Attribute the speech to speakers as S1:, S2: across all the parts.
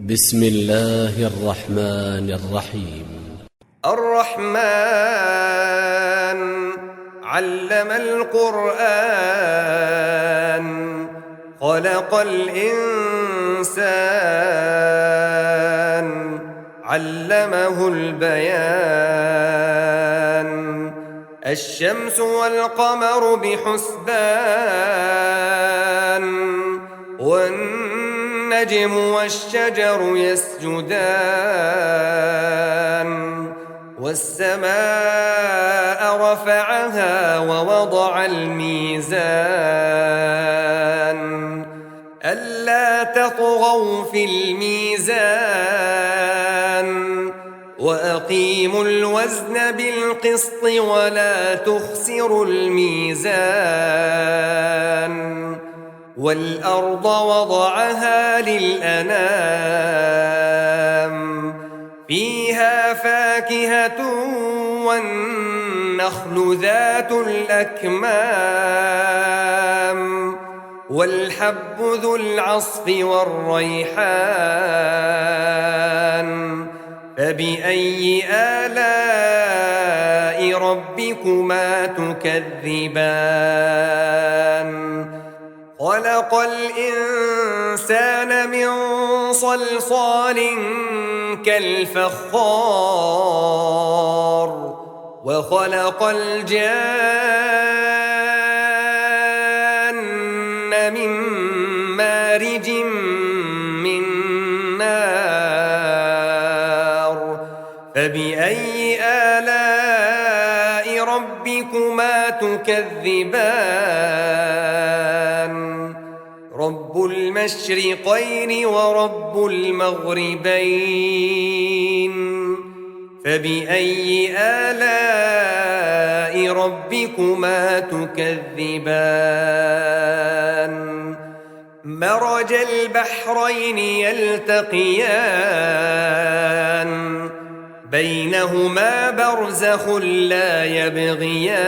S1: بسم الله الرحمن الرحيم.
S2: الرحمن علم القرآن خلق الإنسان علمه البيان الشمس والقمر بحسبان والنجم والشجر يسجدان والسماء رفعها ووضع الميزان ألا تطغوا في الميزان وأقيموا الوزن بالقسط ولا تخسروا الميزان والأرض وضعها للأنام فيها فاكهة والنخل ذات الأكمام والحب ذو العصف والريحان فبأي آلاء ربكما تكذبان خلق الإنسان من صلصال كالفخار وخلق الجان من مارج من نار فبأي آلاء ربكما تكذبان رب المشرقين ورب المغربين فبأي آلاء ربكما تكذبان مرج البحرين يلتقيان بينهما برزخ لا يبغيان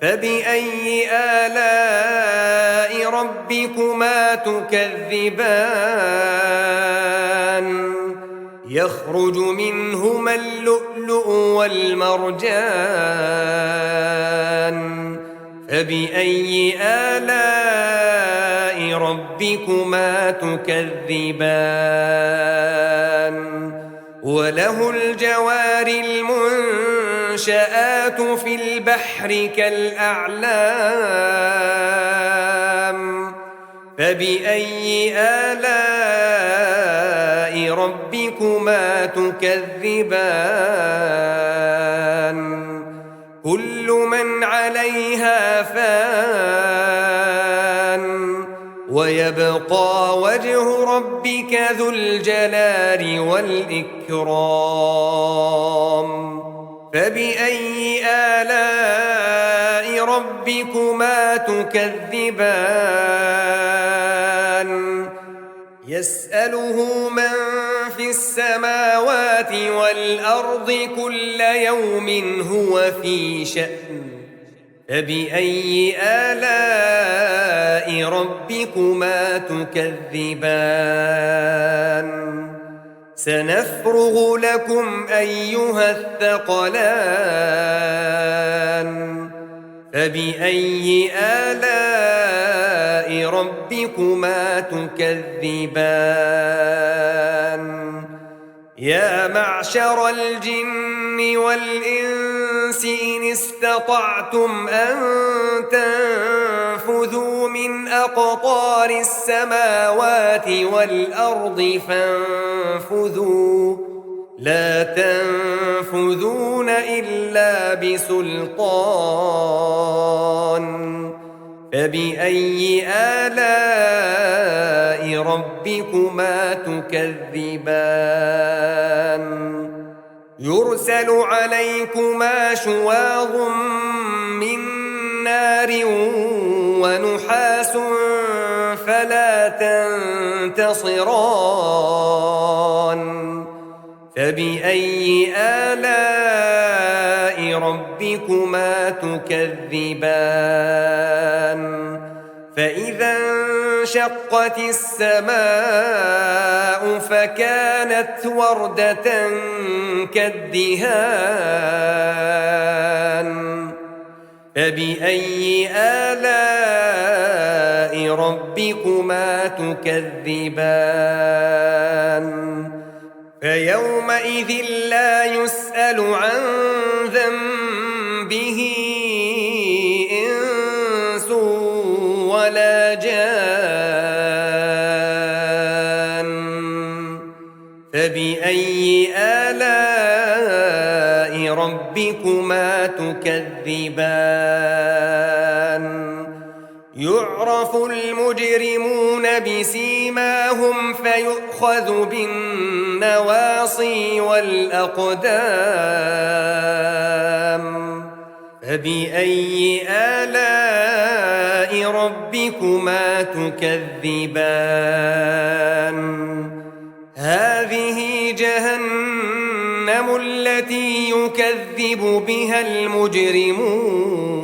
S2: فبأي آلاء ربكما تكذبان يخرج منهما اللؤلؤ والمرجان فبأي آلاء ربكما تكذبان وله الجوار المنشآت في البحر كالأعلام فبأي آلاء ربكما تكذبان كل من عليها فان ويبقى وجه ربك ذو الجلال والإكرام فبأي آلاء ربكما تكذبان يسأله من في السماوات والأرض كل يوم هو في شأن فبأي آلاء ربكما تكذبان سنفرغ لكم أيها الثقلان فبأي آلاء ربكما تكذبان يا معشر الجن والإنس إن استطعتم أن تنفذوا من أقطار السماوات والأرض فانفذوا لا تنفذون إلا بسلطان فبأي آلاء ربكما تكذبان يرسل عليكما شواظ من نار ونحاس فلا تنتصران فبأي آلاء ربكما تكذبان فإذا انشقت السماء فكانت وردة كالدهان فبأي آلاء ربكما تكذبان فيومئذ لا يسأل عن ذنبه إنس ولا جان فبأي آلاء ربكما تكذبان يعرف المجرمون بسيماهم فيؤخذ بالنواصي والأقدام فبأي آلاء ربكما تكذبان هذه جهنم التي يكذب بها المجرمون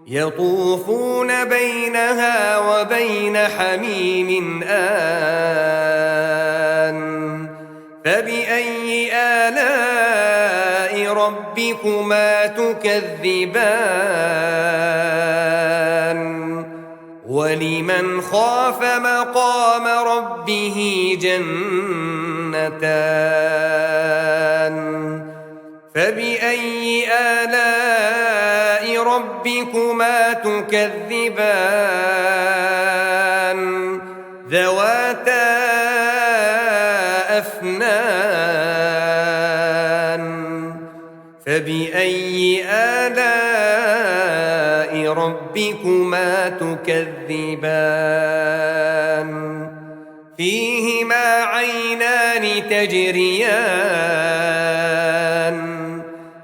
S2: يطوفون بينها وبين حميم آن فبأي آلاء ربكما تكذبان ولمن خاف مقام ربه جنتان فبأي آلاء ربكما تكذبان ذواتا أفنان فبأي آلاء ربكما تكذبان فيهما عينان تجريان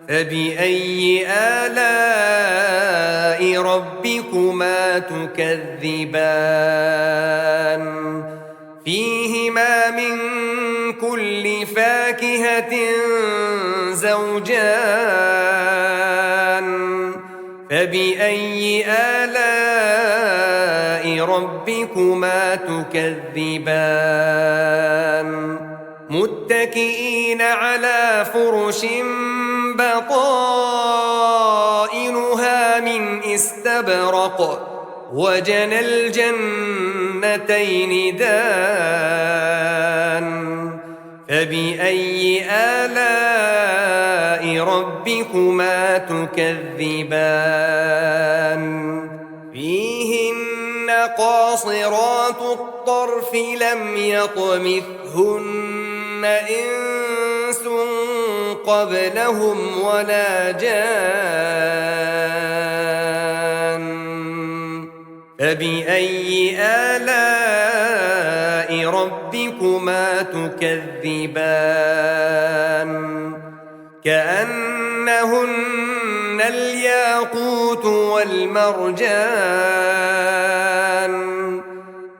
S2: فبأي آلاء ربكما تكذبان فيهما من كل فاكهة زوجان فبأي آلاء ربكما تكذبان متكئين على فرش بطائنها من استبرق وجنى الجنتين دان فبأي آلاء ربكما تكذبان فيهن قاصرات الطرف لم يطمثهن إنس قبلهم ولا جان فبأي آلاء ربكما تكذبان كأنهن الياقوت والمرجان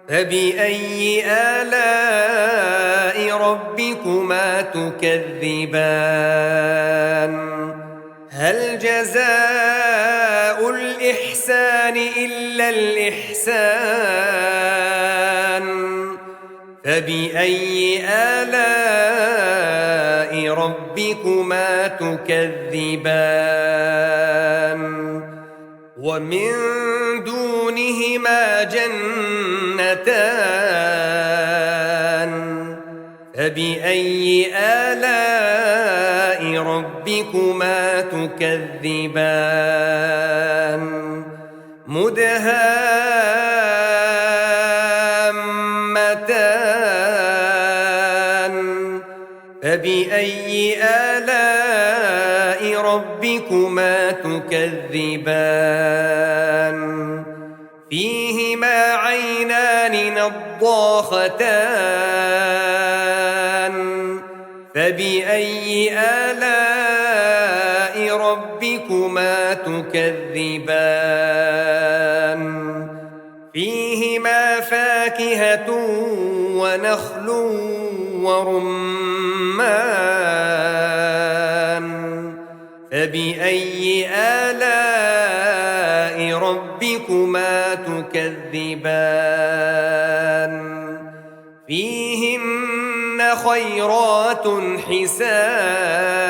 S2: فبأي آلاء ربكما تكذبان هل جزاء الإحسان إلا الإحسان فبأي آلاء ربكما تكذبان ومن دونهما جنتان فبأي آلاء ربكما تكذبان مدهامتان فبأي آلاء ربكما تكذبان فيهما عينان نضاختان فبأي آلاء ربكما تكذبان فيهما فاكهة ونخل ورمان فبأي آلاء ربكما تكذبان فيهن خيرات حسان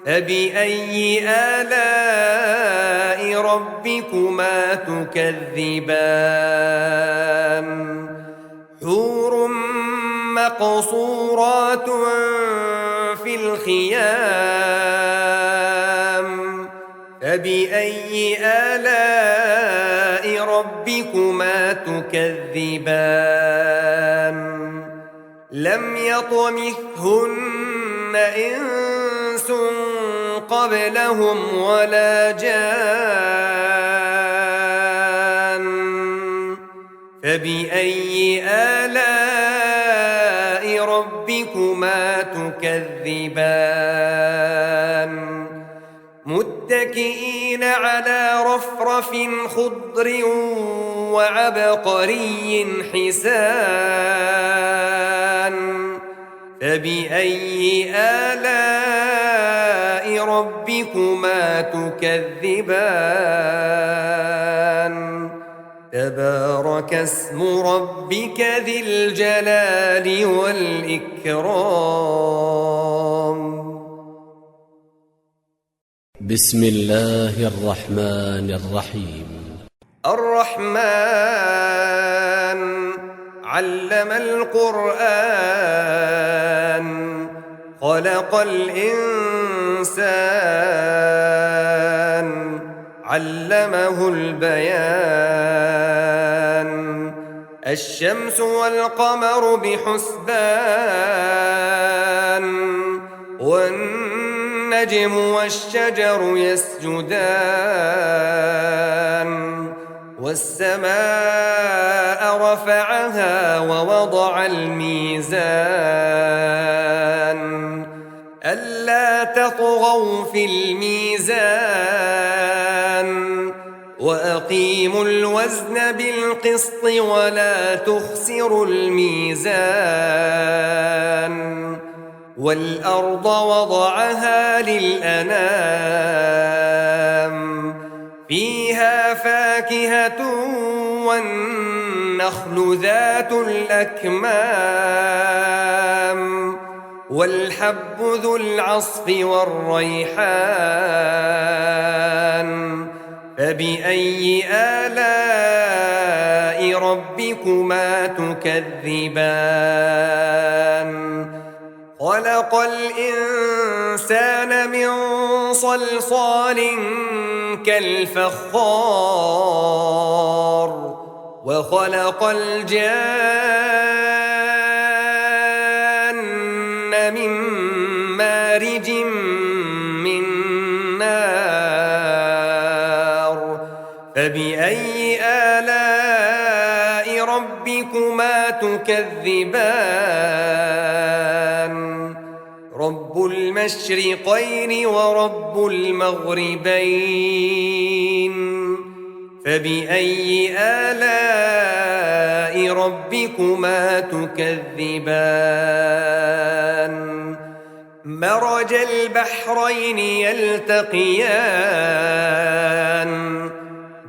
S2: فبأي آلاء ربكما تكذبان حور مقصورات في الخيام فبأي آلاء ربكما تكذبان لم يطمثهن إنس قبلهم ولا جان فبأي آلاء ربكما تكذبان متكئين على رفرف خضر وعبقري حسان فبأي آلاء ربكما تكذبان تبارك اسم ربك ذي الجلال والإكرام
S1: بسم الله الرحمن الرحيم
S2: الرحمن علم القرآن خلق الإنسان علمه البيان الشمس والقمر بحسبان والنجم والشجر يسجدان والسماء رفعها ووضع الميزان ألا تطغوا في الميزان وأقيموا الوزن بالقسط ولا تخسروا الميزان والأرض وضعها للأنام فيها فاكهة والنخل ذات الأكمام والحب ذو العصف والريحان فبأي آلاء ربكما تكذبان خلق الإنسان من صلصال كالفخار وخلق الجان من مارج من نار فبأي آلاء ربكما تكذبان رب المشرقين ورب المغربين فبأي آلاء ربكما تكذبان مرج البحرين يلتقيان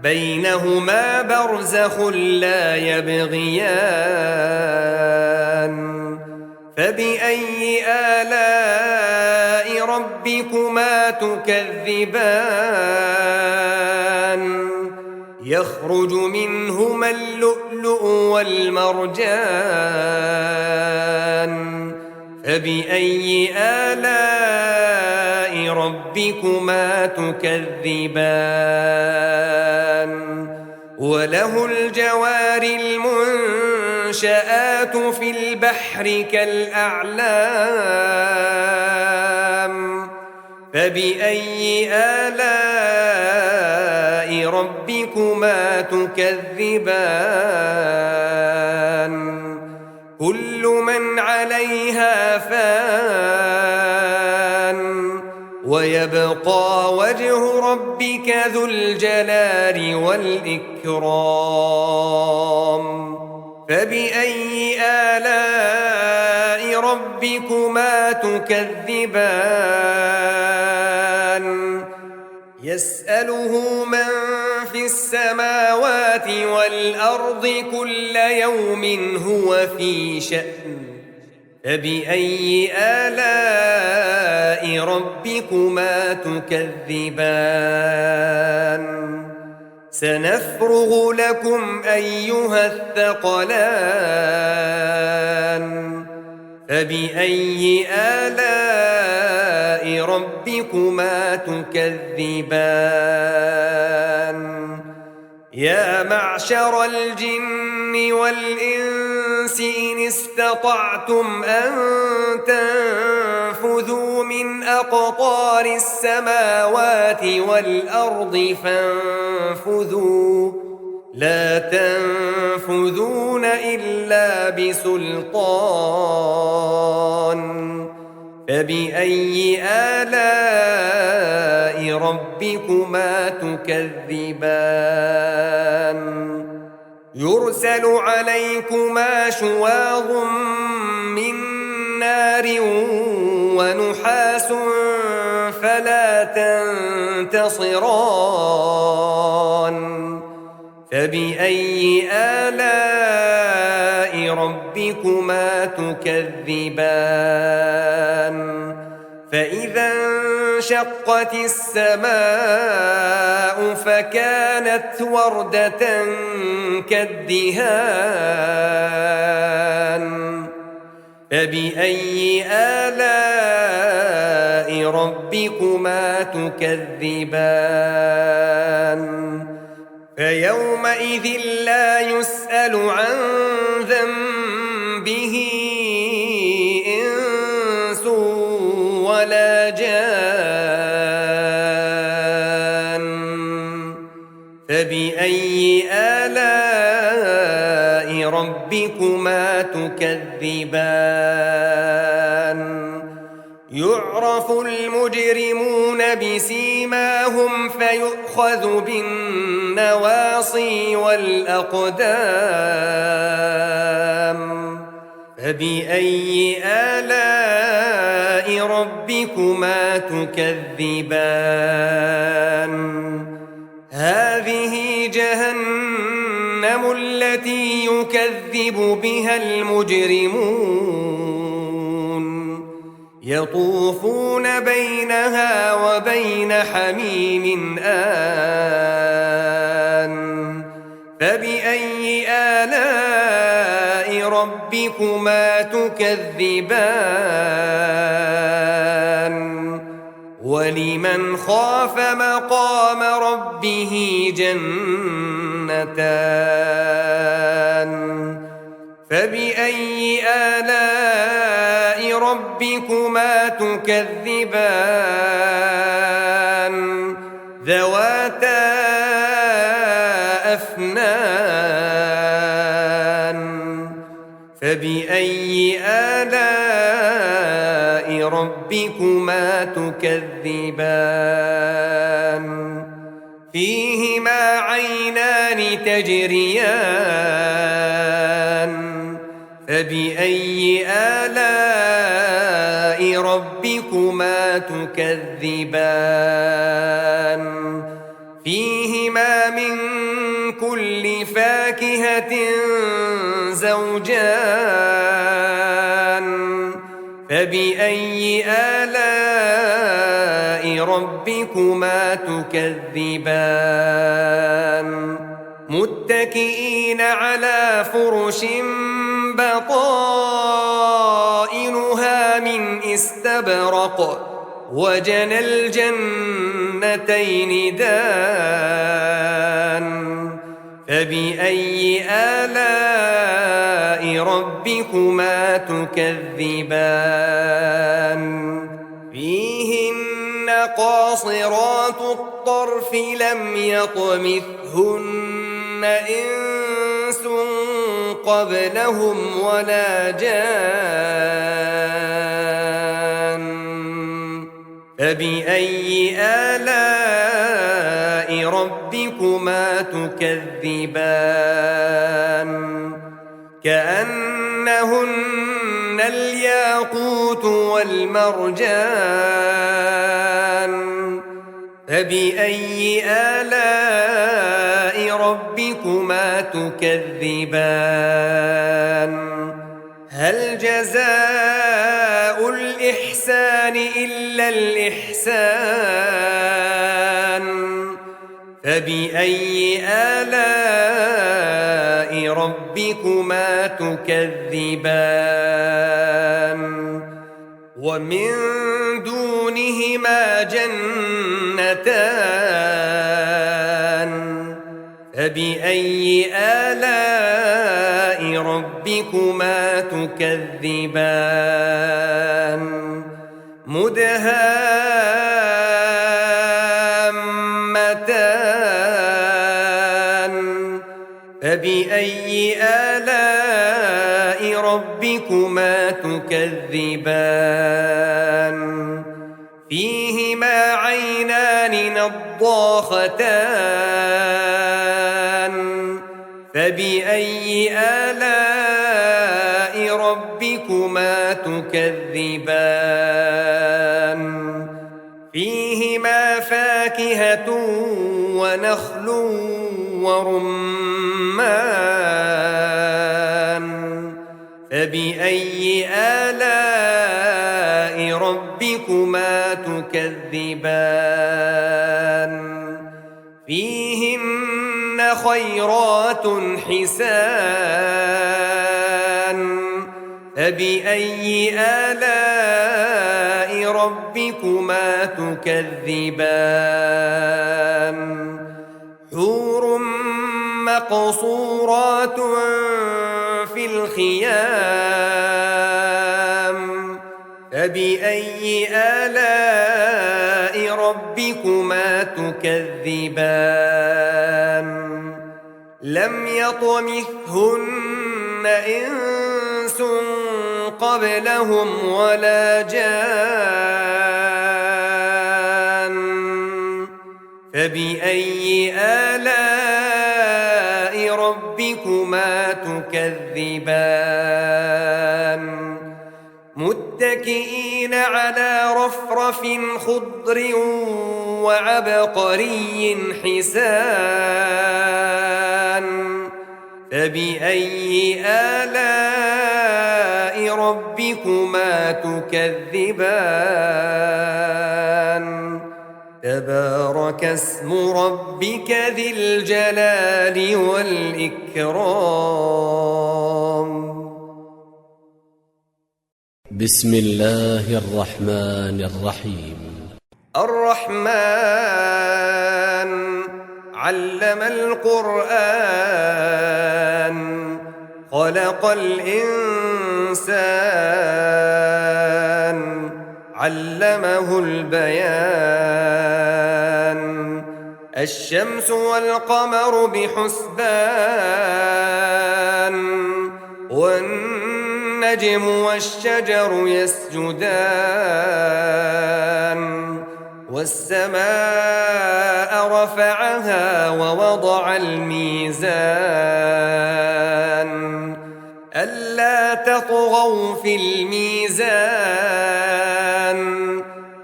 S2: بينهما برزخ لا يبغيان فبأي آلاء ربكما تكذبان يخرج منهما اللؤلؤ والمرجان فبأي آلاء ربكما تكذبان وله الجوار المنشآت في البحر كالأعلام فبأي آلاء ربكما تكذبان كل من عليها فان ويبقى وجه ربك ذو الجلال والإكرام فبأي آلاء ربكما تكذبان يسأله من في السماوات والأرض كل يوم هو في شأن فبأي آلاء ربكما تكذبان سنفرغ لكم أيها الثقلان فبأي آلاء ربكما تكذبان يا معشر الجن والإنس إن استطعتم أن تنفذوا من أقطار السماوات والأرض فانفذوا لا تنفذون إلا بسلطان فبأي آلاء ربكما تكذبان يرسل عليكما شواظ من نار ونحاس فلا تنتصران فبأي آلاء ربكما تكذبان فإذا انشقت السماء فكانت وردة كالدهان فبأي آلاء ربكما تكذبان فيومئذ لا يسأل عن ذنبه إنس ولا جان فبأي آلاء ربكما تكذبان يعرف المجرمون بسيماهم فيؤخذ بالنواصي والأقدام فبأي آلاء ربكما تكذبان هذه جهنم التي يكذب بها المجرمون يطوفون بينها وبين حميم آن فبأي آلاء ربكما تكذبان ولمن خاف مقام ربه جنتان فبأي آلاء ربكما تكذبان ذواتا أفنان فبأي آلاء ربكما تكذبان فيهما عينان تجريان فبأي آلاء ربكما تكذبان فيهما من كل فاكهة زوجان فبأي آلاء ربكما تكذبان متكئين على فرش بطائنها من استبرق وجنى الجنتين دان فبأي آلاء ربكما تكذبان فيهن قاصرات الطرف لم يطمثهن إنس قبلهم ولا جان فبأي آلاء ربكما تكذبان كأنهن الياقوت والمرجان فبأي آلاء ربكما تكذبان هل جزاء الإحسان إلا الإحسان فبأي آلاء ربكما تكذبان ومن دونهما جنتان فبأي آلاء ربكما تكذبان مدهامتان فبأي آلاء ربكما تكذبان فيهما عينان نضاختان فبأي آلاء ربكما تكذبان فيهما فاكهة ونخل ورمان فبأي آلاء ربكما تكذبان فيهن خيرات حسان فبأي آلاء ربكما تكذبان حور مقصورات في الخيام فبأي آلاء ربكما تكذبان لم يطمثهن إنس قبلهم ولا جان فبأي آلاء ربكما تكذبان متكئين على رفرف خضر وعبقري حسان فبأي آلاء ربكما تكذبان تبارك اسم ربك ذي الجلال والإكرام
S1: بسم الله الرحمن الرحيم
S2: الرحمن علم القرآن خلق الإنسان علمه البيان الشمس والقمر بحسبان والنجم والشجر يسجدان والسماء رفعها ووضع الميزان ألا تطغوا في الميزان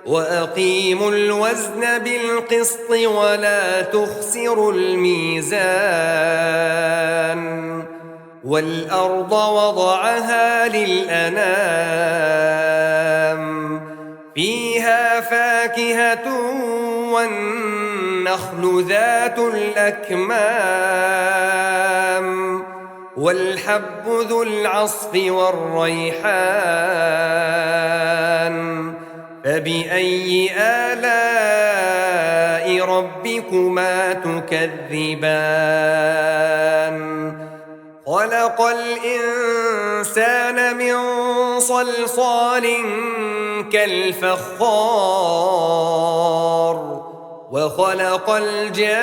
S2: وأقيموا الوزن بالقسط ولا تخسروا الميزان والأرض وضعها للأنام فيها فاكهة والنخل ذات الأكمام والحب ذو العصف والريحان فبأي آلاء ربكما تكذبان خلق الإنسان من صلصال كالفخار وخلق الجان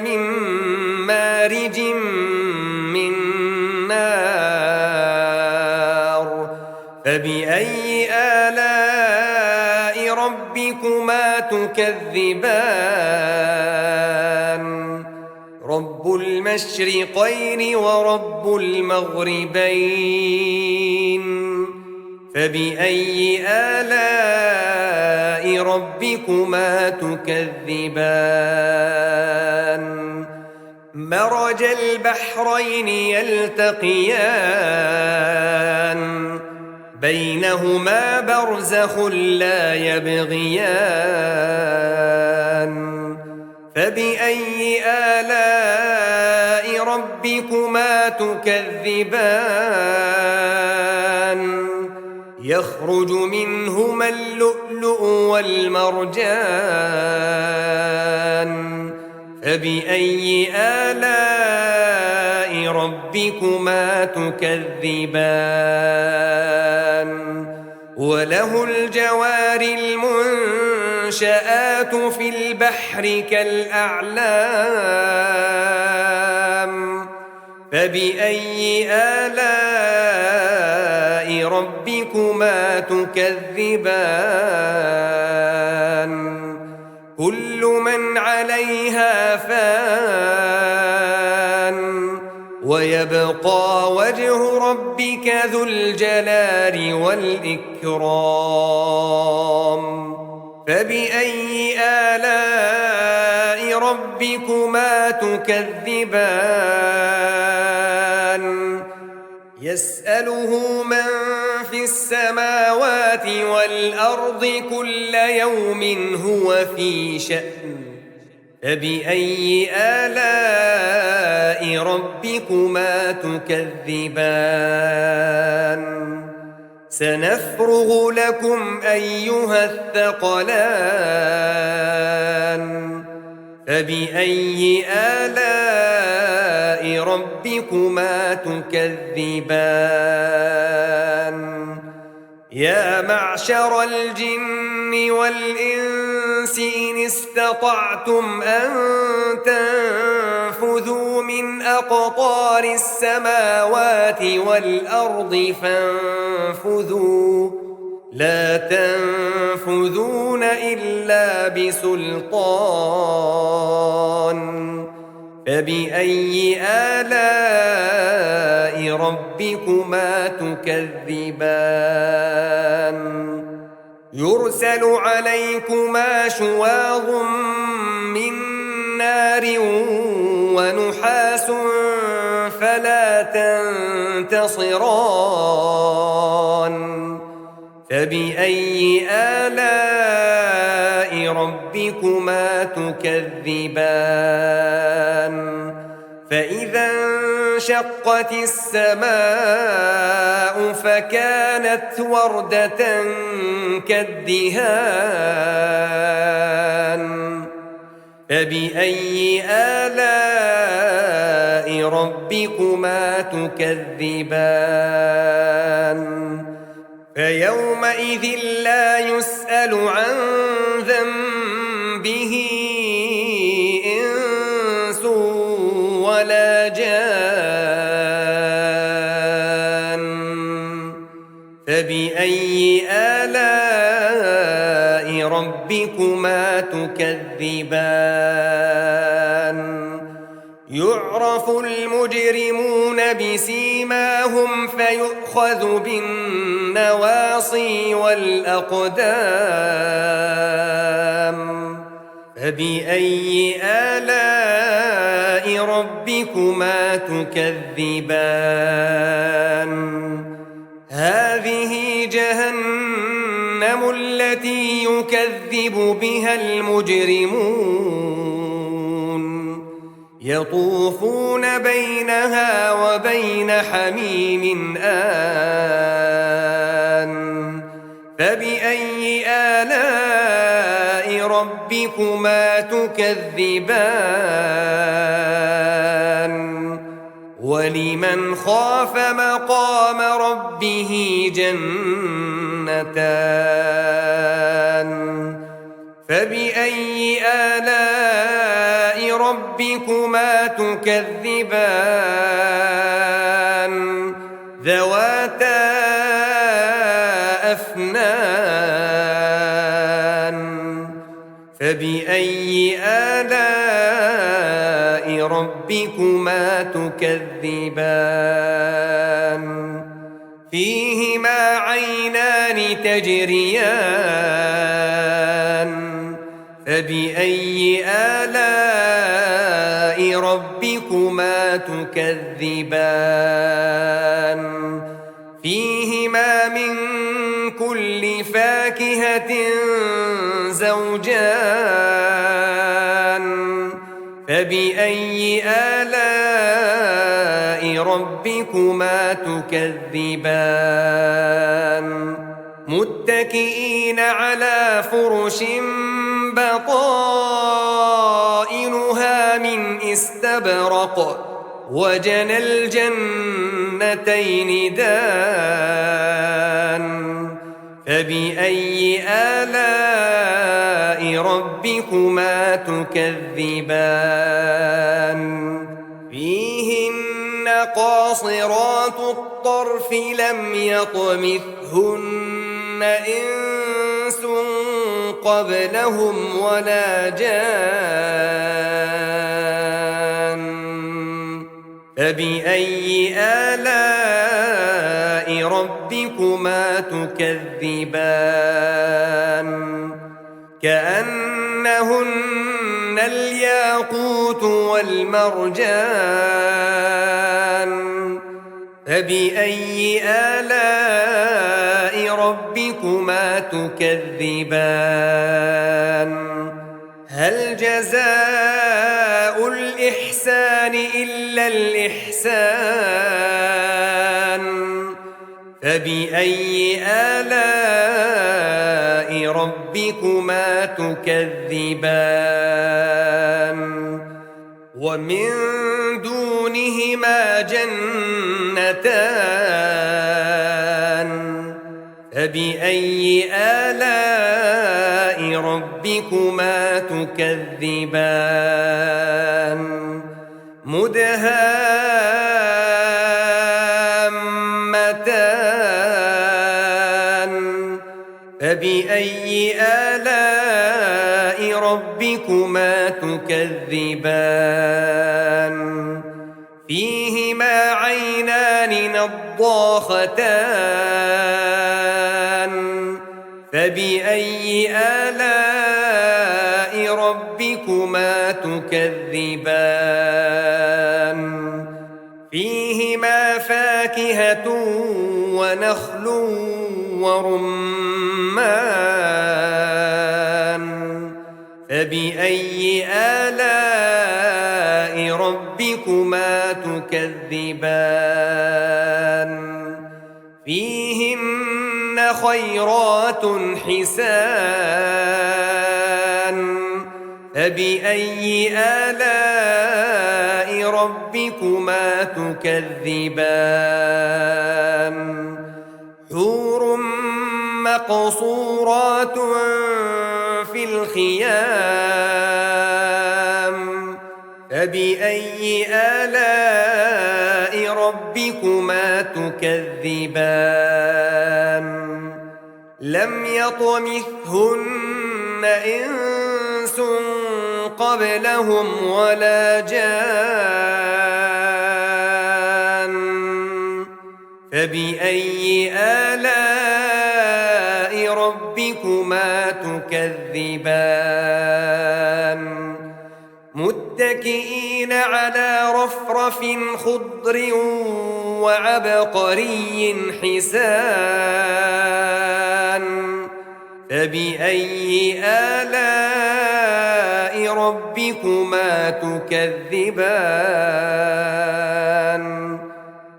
S2: من مارج من نار فبأي آلاء ربكما تكذبان رب المشرقين ورب المغربين فبأي آلاء ربكما تكذبان مرج البحرين يلتقيان بينهما برزخ لا يبغيان فبأي آلاء ربكما تكذبان يخرج منهما اللؤلؤ والمرجان فبأي آلاء ربكما تكذبان وله الجوار المنشآت في البحر كالأعلام فبأي آلاء ربكما تكذبان كل من عليها فان ويبقى وجه ربك ذو الجلال والإكرام فبأي آلاء ربكما تكذبان يسأله من في السماوات والأرض كل يوم هو في شأن فبأي آلاء ربكما تكذبان سنفرغ لكم أيها الثقلان فبأي آلاء ربكما تكذبان يا معشر الجن والإنس إن استطعتم أن تنفذوا من أقطار السماوات والأرض فانفذوا لا تنفذون إلا بسلطان فبأي آلاء ربكما تكذبان يرسل عليكما شواظ من نار ونحاس فلا تنتصران فبأي آلاء ربكما تكذبان فإذا انشقت السماء فكانت وردة كالدهان فبأي آلاء ربكما تكذبان فيومئذ لا يسأل عن ذنبه إنس ولا جان فبأي آلاء ربكما تكذبان يعرف المجرمون بسيماهم فيؤخذ بالنواصي والأقدام فبأي آلاء ربكما تكذبان هذه جهنم التي يكذب بها المجرمون يطوفون بينها وبين حميم آن فبأي آلاء ربكما تكذبان ولمن خاف مقام ربه جنتان فبأي آلاء ربكما تكذبان ذواتا أفنان فبأي آلاء ربكما تكذبان فيهما عينان تجريان فبأي آلاء ربكما تكذبان فيهما من كل فاكهة زوجان فبأي آلاء ربكما تكذبان متكئين على فرش بطائنها من استبرق وجنى الجنتين دان فبأي آلاء ربكما تكذبان فيهن قاصرات الطرف لم يطمثهن إنس قبلهم ولا جان فبأي آلاء ربكما تكذبان كأنهن الياقوت والمرجان فبأي آلاء ربكما تكذبان هل جزاء الإحسان إلا الإحسان فبأي آلاء ربكما تكذبان ومن دونهما جنتان فبأي آلاء ربكما تكذبان مدهامتان فبأي آلاء ربكما تكذبان فيهما عينان نضاختان فبأي آلاء ربكما تكذبان فيهما فاكهة ونخل ورمان فبأي آلاء ربكما تكذبان فيهن خيرات حسان فبأي آلاء ربكما تكذبان حور مقصورات في الخيام فبأي آلاء ربكما تكذبان لم يطمثهن إنس قبلهم ولا جان فبأي آلاء ربكما تكذبان متكئين على رفرف خضر وعبقري حسان فبأي آلاء ربكما تكذبان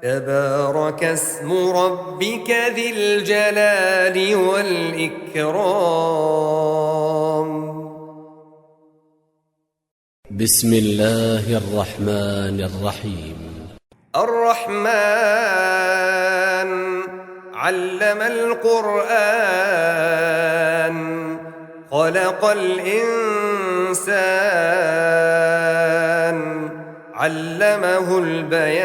S2: تبارك اسم ربك ذي الجلال والإكرام
S1: بسم الله الرحمن الرحيم
S2: الرحمن علم القرآن خلق الإنسان علمه البيان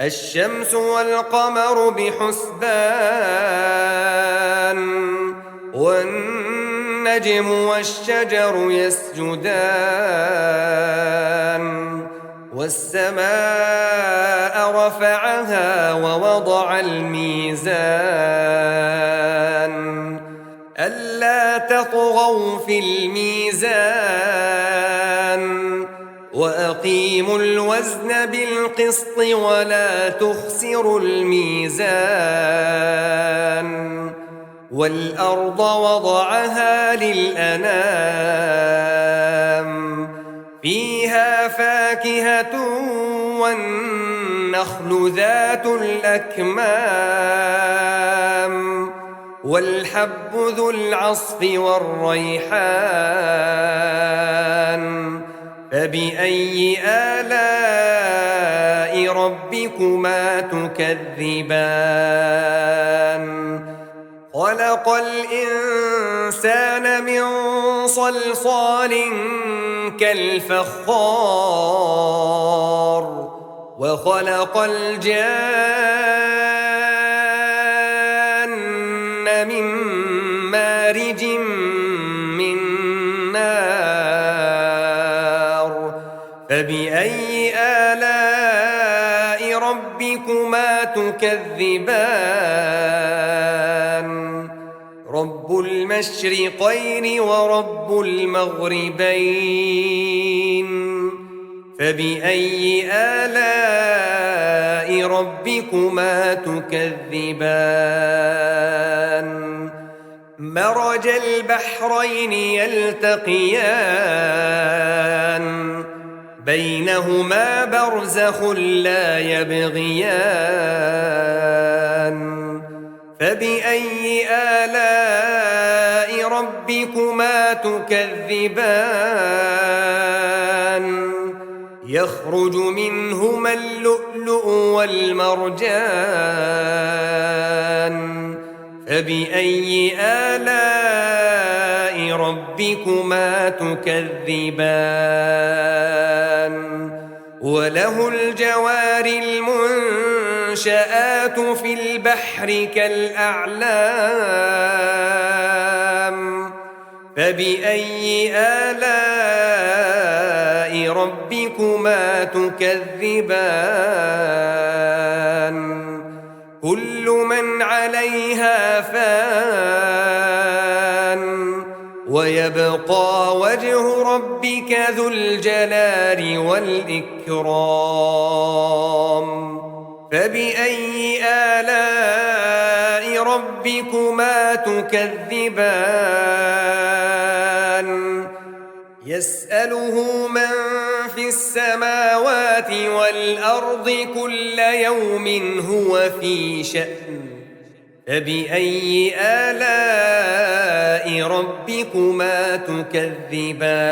S2: الشمس والقمر بحسبان والنجم والشجر يسجدان والسماء رفعها ووضع الميزان ألا تطغوا في الميزان وأقيموا الوزن بالقسط ولا تخسروا الميزان والأرض وضعها للأنام فيها فاكهة والنخل ذات الأكمام والحب ذو العصف والريحان فبأي آلاء ربكما تكذبان خلق الإنسان من صلصال كالفخار وخلق الجان من مارج من نار فبأي آلاء ربكما تكذبان رب المشرقين ورب المغربين فبأي آلاء ربكما تكذبان مرج البحرين يلتقيان بينهما برزخ لا يبغيان فبأي آلاء ربكما تكذبان يخرج منهما اللؤلؤ والمرجان فبأي آلاء ربكما تكذبان وله الجوار المنشآت في البحر كالأعلام فبأي آلاء ربكما تكذبان كل من عليها فان ويبقى وجه ربك ذو الجلال والإكرام فبأي آلاء ربكما تكذبان يسأله من في السماوات والأرض كل يوم هو في شأن فبأي آلاء ربكما تكذبان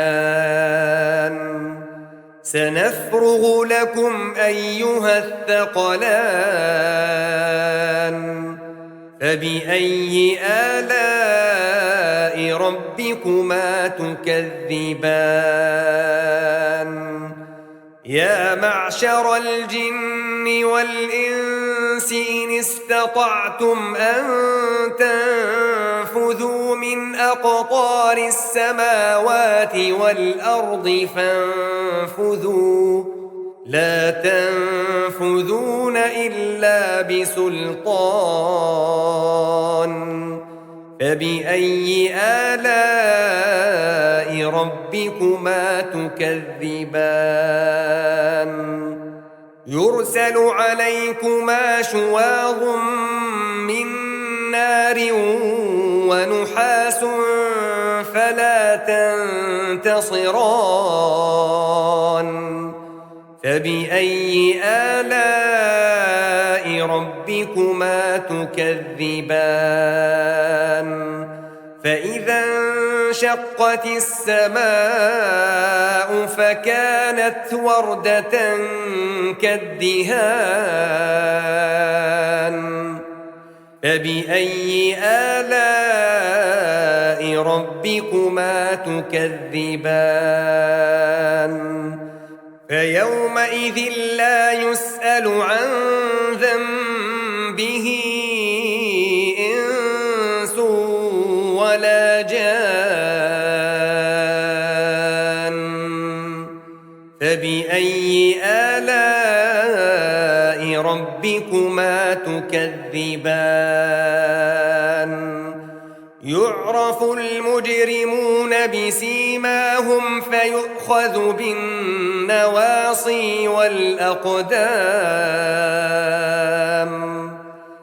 S2: سنفرغ لكم أيها الثقلان فبأي آلاء ربكما تكذبان يا معشر الجن والإنس إن استطعتم أن تنفذوا من أقطار السماوات والأرض فانفذوا لا تنفذون إلا بسلطان فبأي آلاء ربكما تكذبان يرسل عليكما شواظ من نار ونحاس فلا تنتصران فبأي آلاء ربكما تكذبان فإذا انشقت السماء فكانت وردة كالدهان فبأي آلاء ربكما تكذبان فيومئذ لا يسأل عن ذنبه إنس ولا جان فبأي آلاء ربكما تكذبان يعرف المجرمون بسيماهم فيؤخذ بالنواصي والأقدام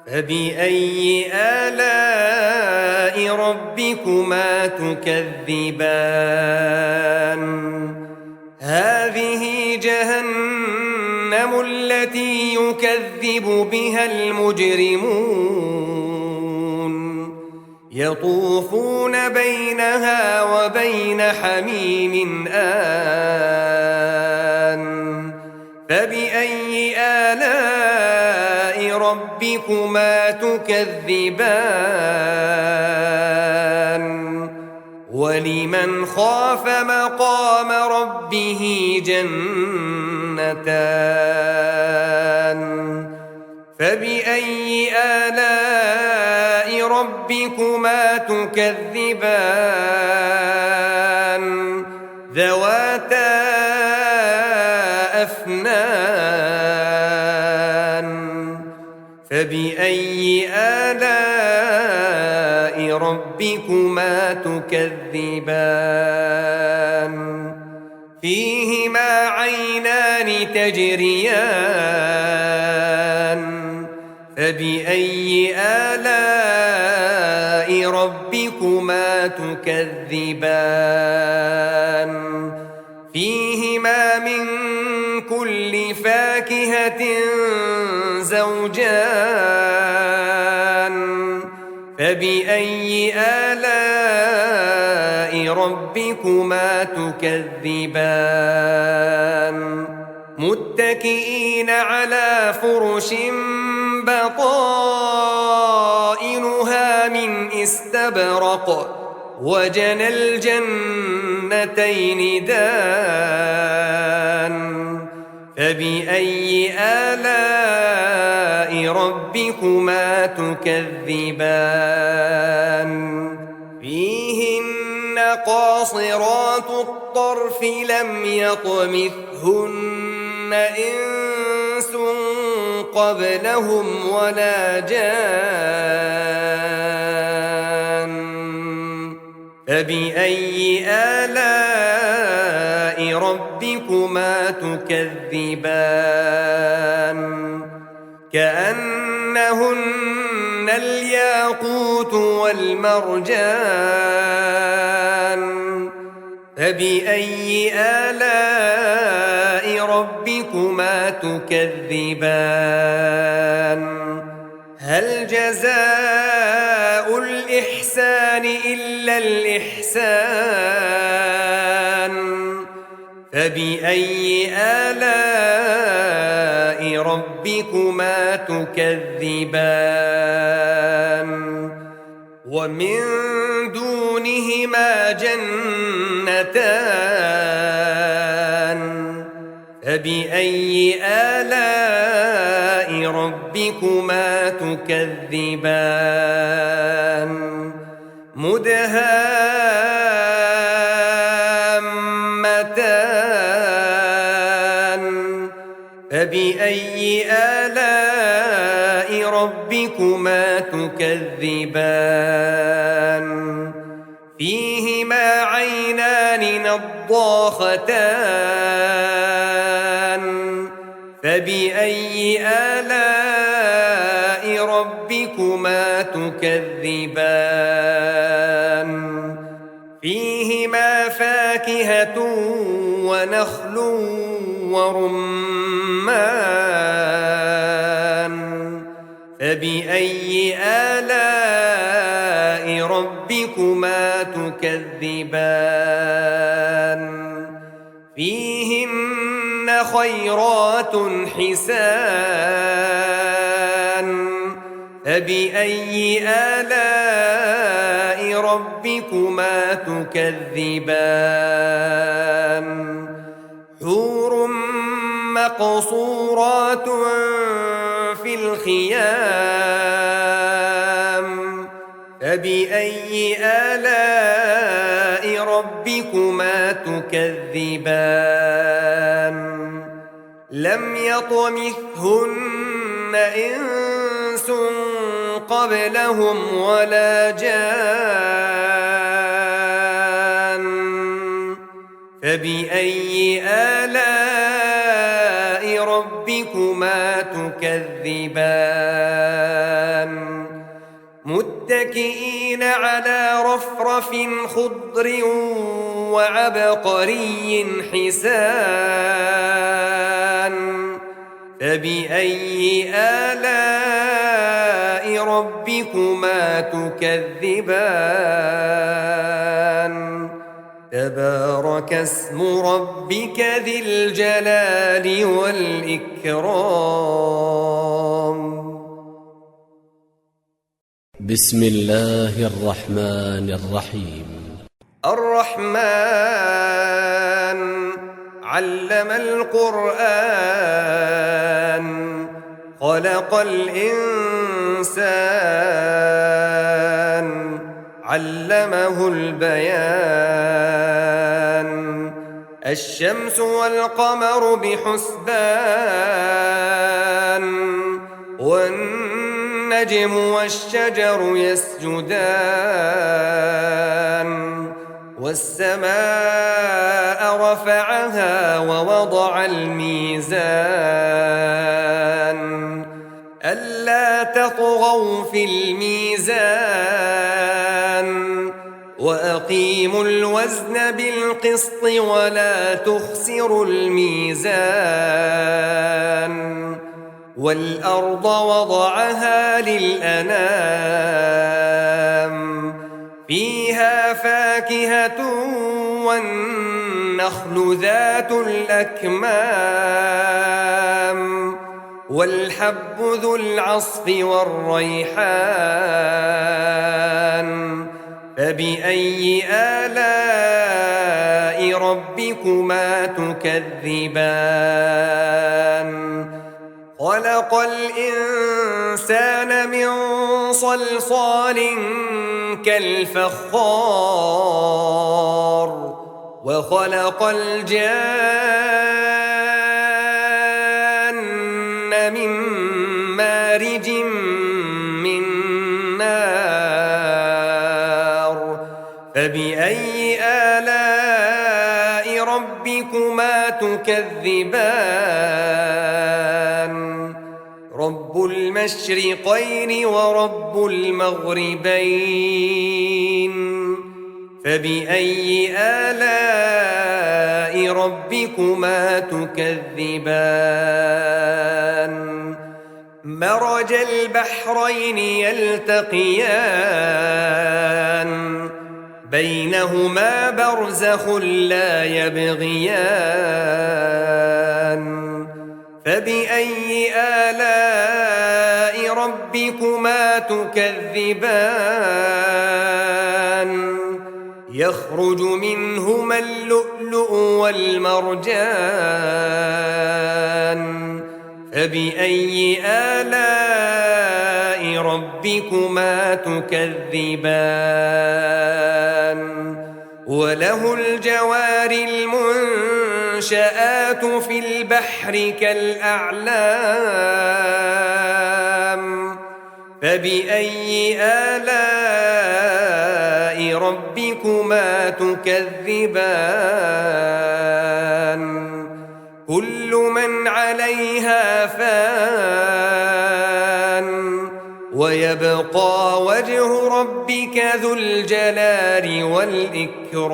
S2: فبأي آلاء ربكما تكذبان هذه جهنم التي يكذب بها المجرمون يطوفون بينها وبين حميم آن فبأي آلاء ربكما تكذبان ولمن خاف مقام ربه جنتان فبأي آلاء ربكما تكذبان ذواتا أفنان فبأي آلاء ربكما تكذبان فيهما عينان تجريان فبأي آلاء ربكما تكذبان فيهما من كل فاكهة زوجان فبأي آلاء ربكما تكذبان متكئين على فرش بطائنها من استبرق وجنى الجنتين دان فبأي آلاء ربكما تكذبان فيهن قاصرات الطرف لم يطمثهن إنس قبلهم ولا جان فبأي آلاء ربكما تكذبان كأنهن الياقوت والمرجان فبأي آلاء ربكما تكذبان هل جزاء الإحسان إلا الإحسان فبأي آلاء ربكما تكذبان ومن دونهما جنتان فبأي آلاء ربكما تكذبان مدهامتان فبأي آلاء ربكما تكذبان فيهما عينان نضاختان فبأي آلاء ربكما تكذبان فيهما فاكهة ونخل ورمان فبأي آلاء ربكما تكذبان فيهن خيرات حسان فبأي آلاء ربكما تكذبان حور مقصورات في الخيام فبأي آلاء ربكما تكذبان لم يطمثهن إنس قبلهم ولا جان فبأي آلاء ربكما تكذبان متكئين على رفرف خضر وعبقري حسان فبأي آلاء ربكما تكذبان تبارك اسم ربك ذي الجلال والإكرام.
S1: بسم الله الرحمن الرحيم.
S2: الرحمن علم القرآن خلق الإنسان علمه البيان الشمس والقمر بحسبان والنجم والشجر يسجدان والسماء رفعها ووضع الميزان ألا تطغوا في الميزان وأقيموا الوزن بالقسط ولا تخسروا الميزان والأرض وضعها للأنام فيها فاكهة والنخل ذات الأكمام والحب ذو العصف والريحان فبأي آلاء ربكما تكذبان خلق الإنسان من صلصال كالفخار وخلق الجان من مارج من نار فبأي آلاء ربكما تكذبان رب المشرقين ورب المغربين فبأي آلاء ربكما تكذبان مرج البحرين يلتقيان بينهما برزخ لا يبغيان فبأي آلاء ربكما تكذبان يخرج منهما اللؤلؤ والمرجان فبأي آلاء ربكما تكذبان وله الجوار المنشآت في البحر كالأعلام فبأي آلاء ربكما تكذبان كل من عليها فان ويبقى وجه ربك ذو الجلال والإكرام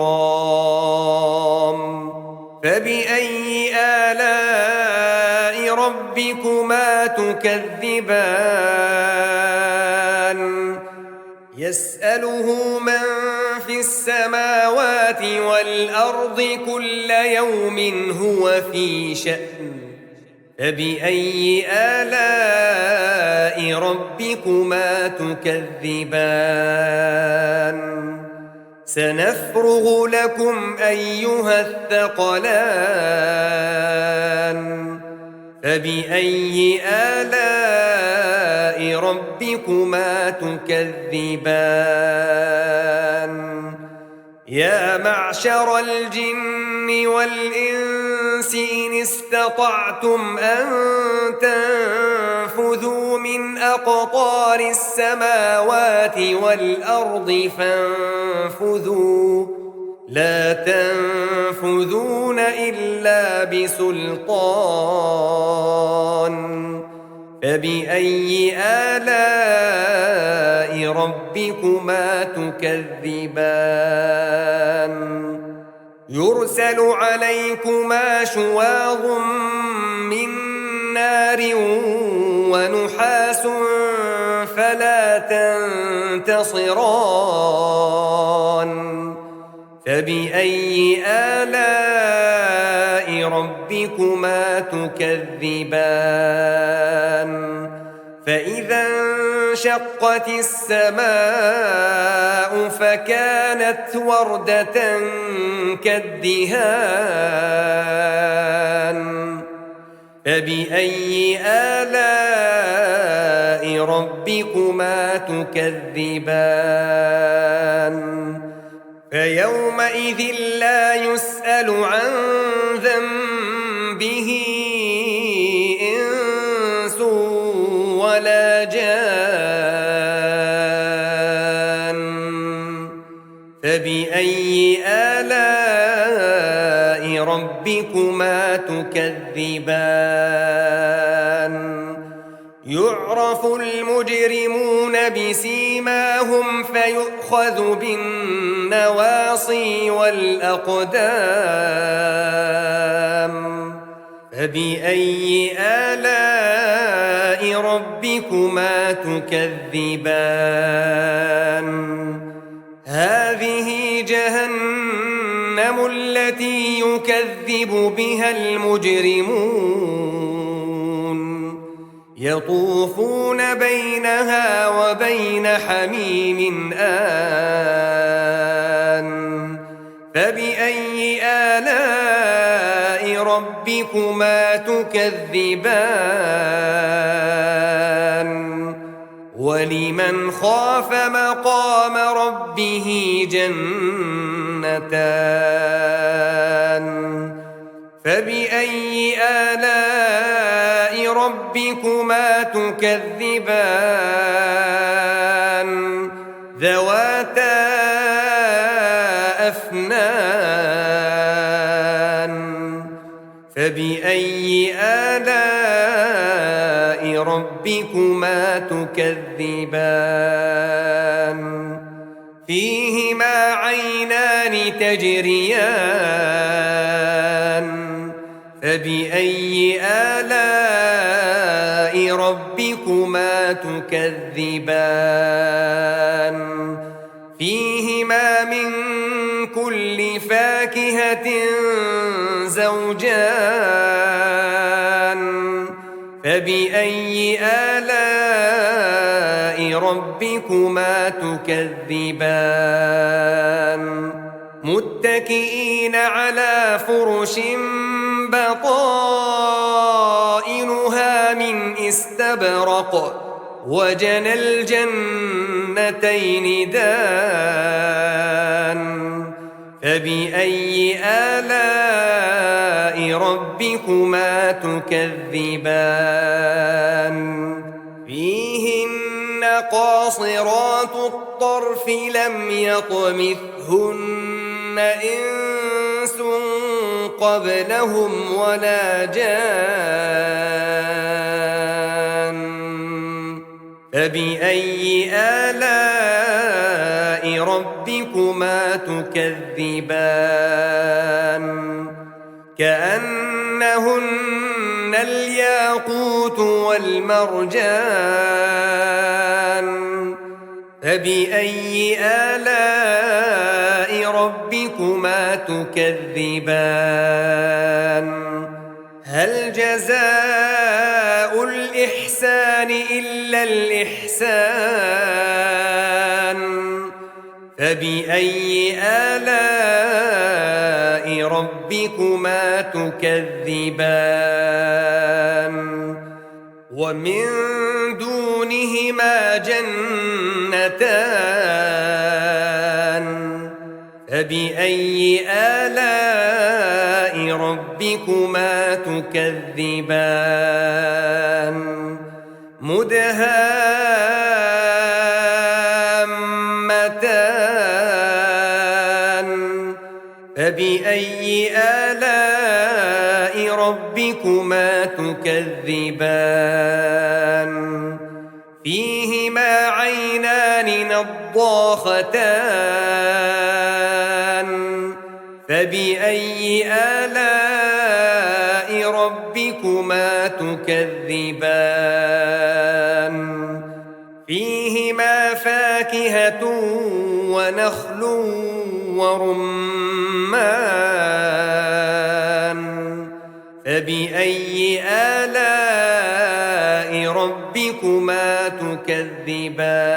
S2: فبأي آلاء ربكما تكذبان يسأله من في السماوات والأرض كل يوم هو في شأن فبأي آلاء ربكما تكذبان سنفرغ لكم أيها الثقلان فبأي آلاء ربكما تكذبان يا معشر الجن والإنس إن استطعتم أن تنفذوا من أقطار السماوات والأرض فانفذوا لا تنفذون إلا بسلطان فبأي آلاء ربكما تكذبان يرسل عليكما شواظ من نار ونحاس فلا تنتصران فبأي آلاء ربكما تكذبان فإذا انشقت السماء فكانت وردة كالدهان فبأي آلاء ربكما تكذبان فيومئذ لا يسأل عن ذنبه إنس ولا جان فبأي آلاء ربكما تكذبان يعرف المجرمون بسيماهم فيؤخذ بالنواصي والأقدام فبأي آلاء ربكما تكذبان هذه جهنم التي يكذب بها المجرمون يطوفون بينها وبين حميم آن فبأي آلاء ربكما تكذبان ولمن خاف مقام ربه جنتان فبأي آلاء ربكما تكذبان ذواتا أفنان فبأي آلاء ربكما تكذبان فيهما عينان تجريان فبأي آلاء ربكما تكذبان فيهما من كل فاكهة زوجان فبأي آلاء ربكما تكذبان متكئين على فرش بطائنها من استبرق وجنى الجنتين دان فبأي آلاء ربكما تكذبان فيهن قاصرات الطرف لم يطمثهن إنس قبلهم ولا جان فبأي آلاء ربكما تكذبان كأنهن الياقوت والمرجان فبأي آلاء ربكما تكذبان هل جزاء الإحسان إلا الإحسان فبأي آلاء ربكما تكذبان ومن دونهما جنتان فبأي آلاء ربكما تكذبان مدهامتان فبأي آلاء ربكما تكذبان فيهما عينان نضاختان فبأي آلاء ربكما تكذبان فيهما فاكهة ونخل ورمان فبأي آلاء ربكما تكذبان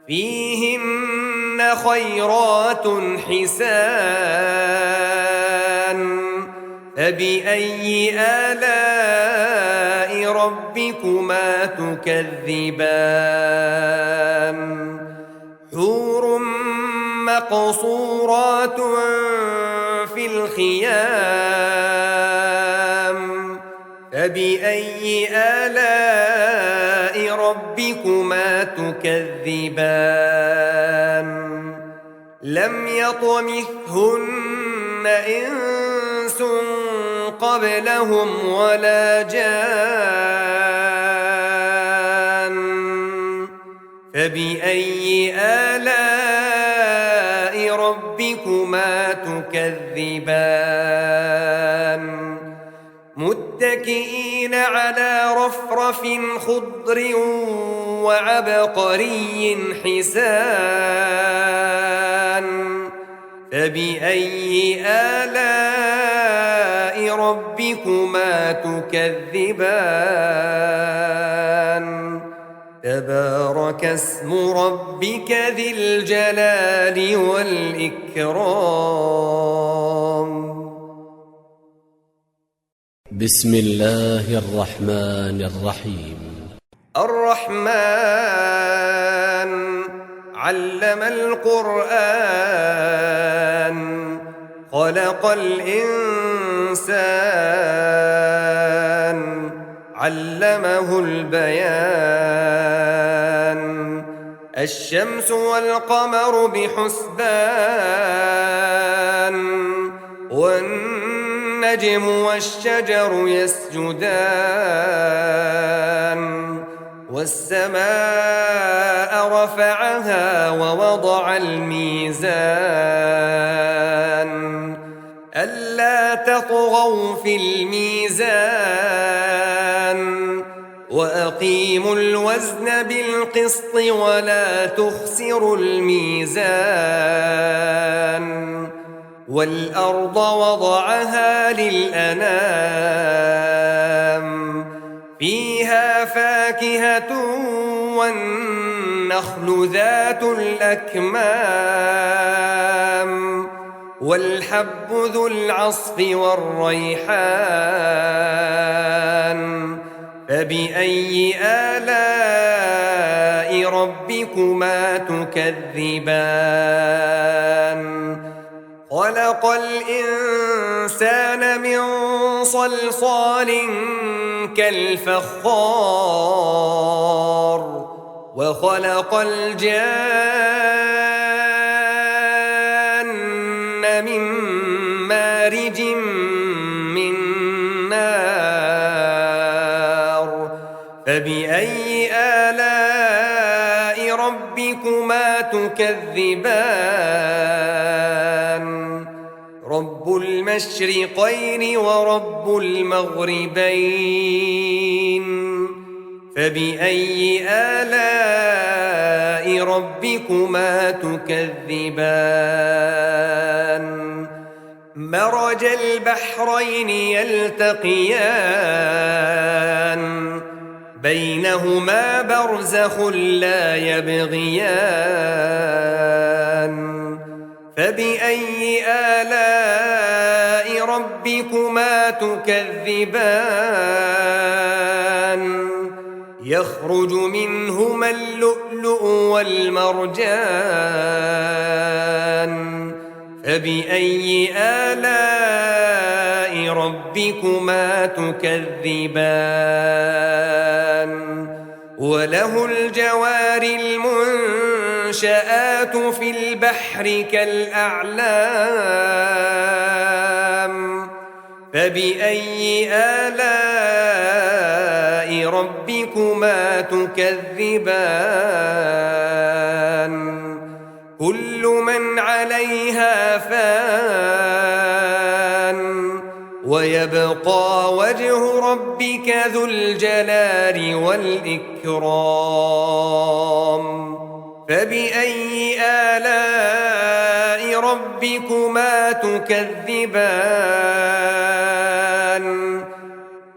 S2: فيهن خيرات حسان فبأي آلاء ربكما تكذبان حور مقصورات في الخيام فبأي آلاء ربكما تكذبان لم يطمثهن إنس قبلهم ولا جان فبأي آلاء ربكما تكذبان متكئين على رفرف خضر وعبقري حسان فبأي آلاء ربكما تكذبان تبارك اسم ربك ذي الجلال والإكرام
S1: بسم الله الرحمن الرحيم
S2: الرحمن علم القرآن خلق الإنسان علمه البيان الشمس والقمر بحسبان والنجم والشجر يسجدان والسماء رفعها ووضع الميزان ألا تطغوا في الميزان وأقيموا الوزن بالقسط ولا تخسروا الميزان والأرض وضعها للأنام فيها فاكهة والنخل ذات الأكمام والحب ذو العصف والريحان فبأي آلاء ربكما تكذبان خلق الإنسان من صلصال كالفخار وخلق الجان من مارج من نار فبأي آلاء ربكما تكذبان رب المشرقين ورب المغربين فبأي آلاء ربكما تكذبان مرج البحرين يلتقيان بينهما برزخ لا يبغيان فبأي آلاء ربكما تكذبان يخرج منهما اللؤلؤ اللؤلؤ والمرجان فبأي آلاء ربكما تكذبان وله الجوار المنشآت في البحر كالأعلام فبأي آلاء ربكما تكذبان كل من عليها فان ويبقى وجه ربك ذو الجلال والإكرام فبأي آلاء ربكما تكذبان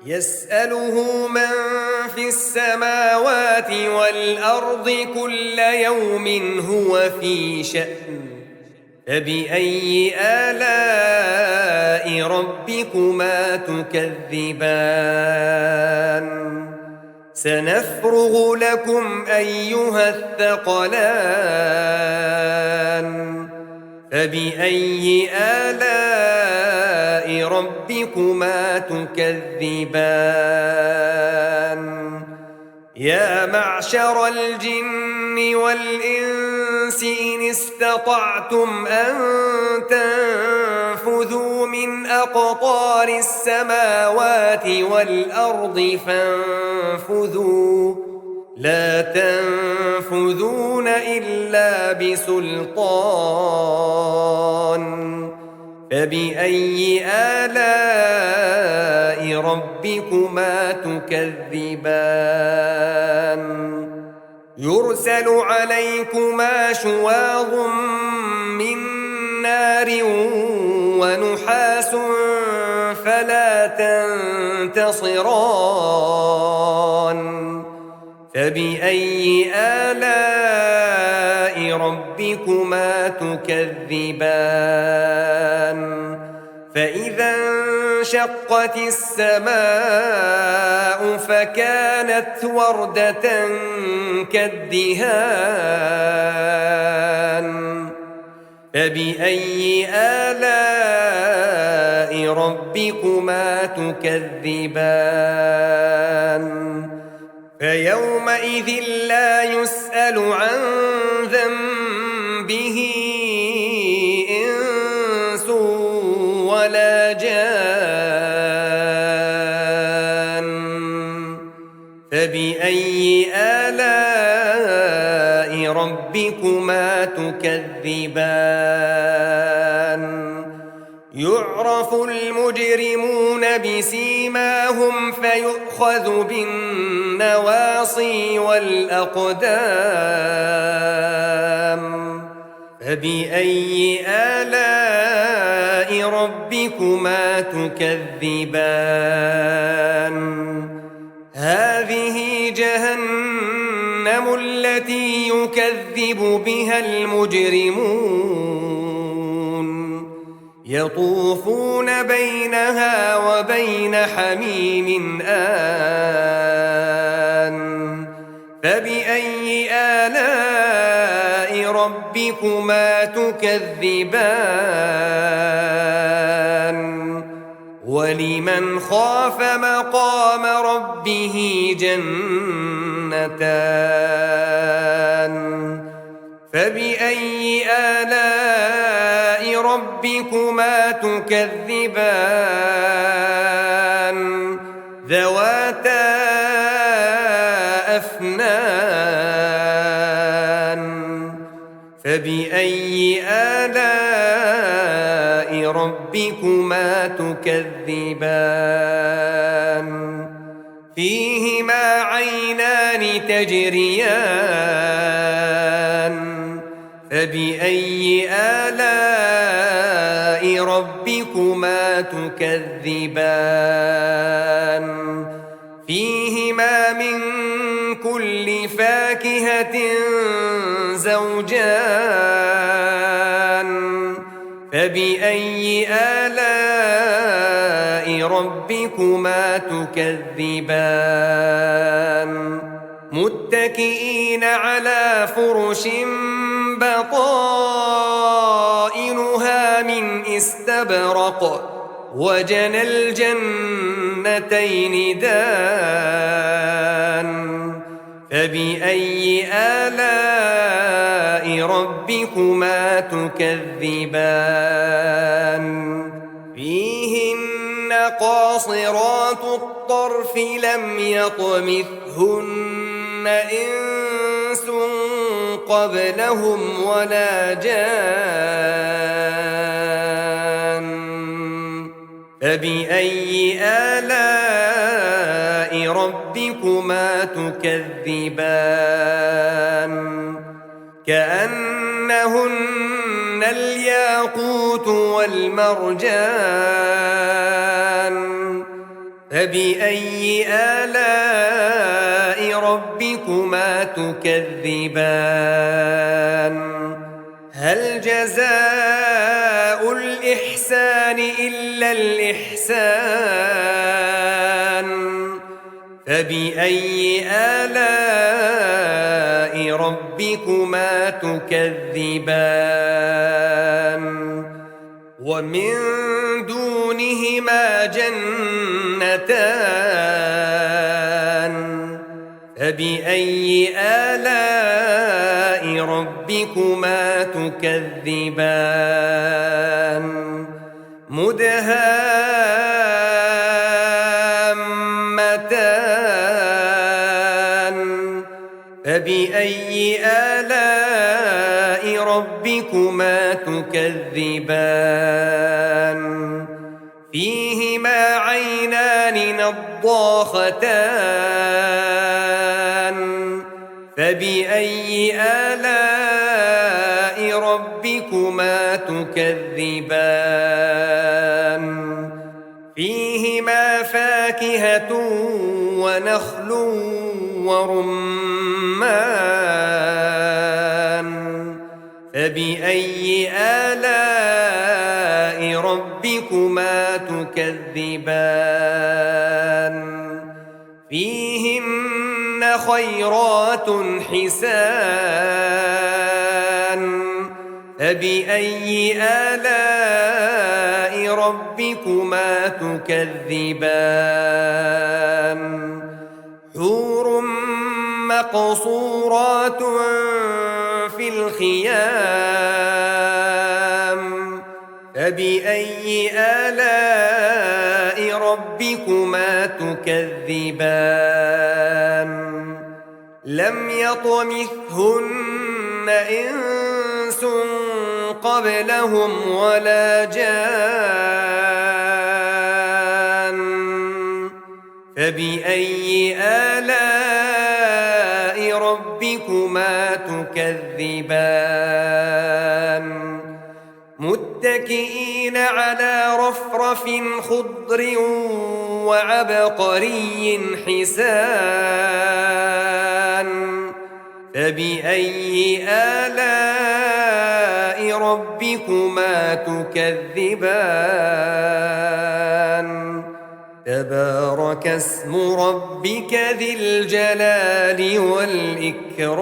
S2: يسأله من في السماوات والأرض كل يوم هو في شأن فبأي آلاء ربكما تكذبان سنفرغ لكم أيها الثقلان فبأي آلاء ربكما تكذبان يا معشر الجن والإنس إن استطعتم أن تنفذوا من أقطار السماوات والأرض فانفذوا لا تنفذون إلا بسلطان فبأي آلاء ربكما تكذبان يرسل عليكما شواظ من نار ونحاس فلا تنتصران فبأي آلاء ربكما تكذبان فإذا انشقت السماء فكانت وردة كالدهان فبأي آلاء ربكما تكذبان فيومئذ لا يسأل عن ذنبه إنس ولا جان فبأي آلاء ربكما تكذبان يعرف المجرمون بسيماهم فيؤخذ بالنواصي والأقدام فبأي آلاء ربكما تكذبان هذه جهنم التي يكذب بها المجرمون يطوفون بينها وبين حميم آن فبأي آلاء ربكما تكذبان ولمن خاف مقام ربه جنتان فبأي آلاء ربكما تكذبان ذواتا أفنان فبأي آلاء ربكما تكذبان فيهما عينان تجريان فبأي آلاء ربكما تكذبان فيهما من كل فاكهة زوجان فبأي آلاء ربكما تكذبان متكئين على فرش بطائنها من استبرق وجنى الجنتين دان فبأي آلاء ربكما تكذبان فيهن قاصرات الطرف لم يطمثهن إنس قبلهم ولا جان فبأي آلاء ربكما تكذبان كأنهن الياقوت والمرجان فبأي آلاء ربكما تكذبان هل جزاء الإحسان إلا الإحسان فبأي آلاء ربكما تكذبان ومن دونهما جنتان فبأي آلاء ربكما تكذبان مدهامتان فبأي آلاء ربكما تكذبان فيهما عينان نضاختان فبأي آلاء ربكما تكذبان فيهما فاكهة ونخل ورمان فبأي آلاء ربكما تكذبان فيهن خيرات حسان فبأي آلاء ربكما تكذبان حور مقصورات في الخيام فبأي آلاء ربكما تكذبان لم يطمثهن إنس قبلهم ولا جان فبأي آلاء ربكما تكذبان متكئين على رفرف خضر وعبقري حسان فبأي آلاء ربكما تكذبان تبارك اسم ربك ذي الجلال والإكرام